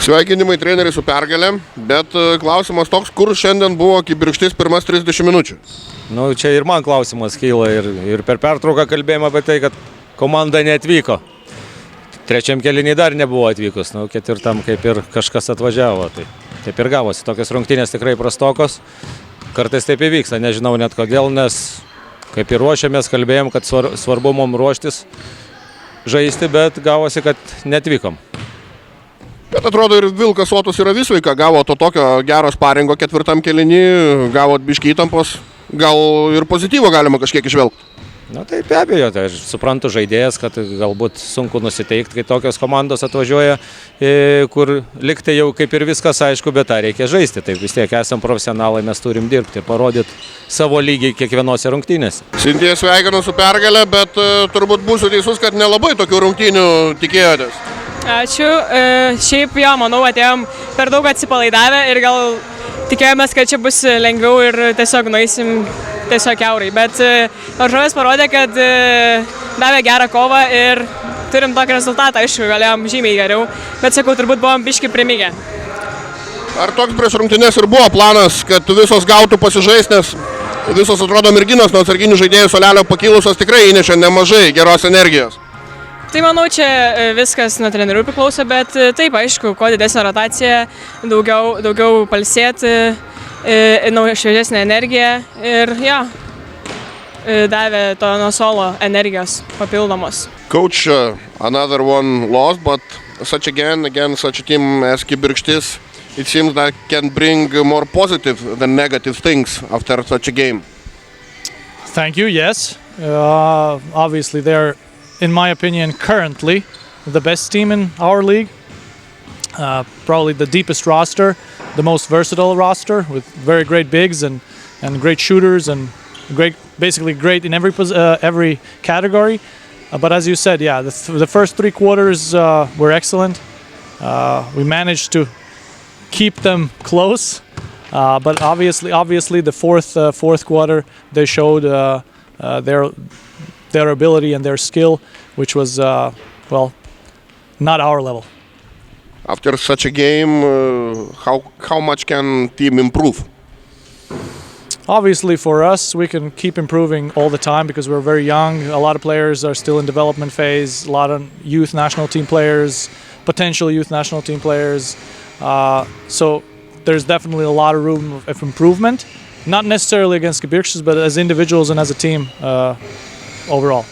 Sveikinimai treneriai su pergalė, bet klausimas toks, kur šiandien buvo Kibirkštis pirmas 30 minučių? Nu, čia ir man klausimas kyla ir per pertrauką kalbėjome apie tai, kad komanda neatvyko. Trečiam kėlinį dar nebuvo atvykus, nu, ketvirtam kaip ir kažkas atvažiavo, tai taip ir gavosi. Tokios rungtynės tikrai prastokos, kartais taip įvyksta, nežinau net kodėl, nes kaip ir ruošiamės, kalbėjom, kad svarbu mums ruoštis, žaisti, bet gavosi, kad neatvykom. Bet atrodo ir Vilkas Otus yra Visvaika, gavo to tokio gero sparingo ketvirtam kėlinį, gavo biškį įtampos, gal ir pozityvo galima kažkiek išvelgti. Na tai be abejo, tai aš suprantu žaidėjas, kad galbūt sunku nusiteikti, kai tokios komandos atvažiuoja, kur liktai jau kaip ir viskas aišku, bet tą reikia žaisti. Taip vis tiek esam profesionalai, mes turim dirbti, parodyti savo lygį kiekvienose rungtynėse. Sintija sveikinu su pergalė, bet turbūt būsiu teisus, kad nelabai tokių rungtynių tikėjotės. Ačiū. Šiaip jo, manau, atėjom per daug atsipalaidavę ir gal tikėjomės, kad čia bus lengviau ir tiesiog nueisim tiesiog kiaurai. Bet varžovės parodė, kad davė gerą kovą ir turim tokį rezultatą. Aišku, galėjom žymiai geriau, bet sakau, turbūt buvom biškį primygę. Ar toks prieš rungtynes ir buvo planas, kad visos gautų pasižaisti, nes visos atrodo merginos nuo atsarginių žaidėjų suolelio pakilusios tikrai įnešė nemažai geros energijos? Tai manau, čia viskas nuo trenerių priklauso, bet taip, aišku, kuo didesnė rotacija, daugiau palsėti, šviežesnė energija ir jo, davė to nuo solo energijos papildomos. Coach, another one lost, but such a team as Kibirkštis, it seems that can bring more positive than negative things after such a game. Thank you, yes. Obviously they're, in my opinion, currently the best team in our league. Probably the deepest roster, the most versatile roster with very great bigs and great shooters and basically great in every category. But as you said, yeah, the first 3 quarters were excellent. We managed to keep them close, but obviously the fourth quarter they showed their ability and their skill, which was, well, not our level. After such a game, how much can team improve? Obviously for us, we can keep improving all the time because we're very young. A lot of players are still in development phase, a lot of youth national team players, potential youth national team players. So there's definitely a lot of room of improvement, not necessarily against Kibirkštis, but as individuals and as a team overall.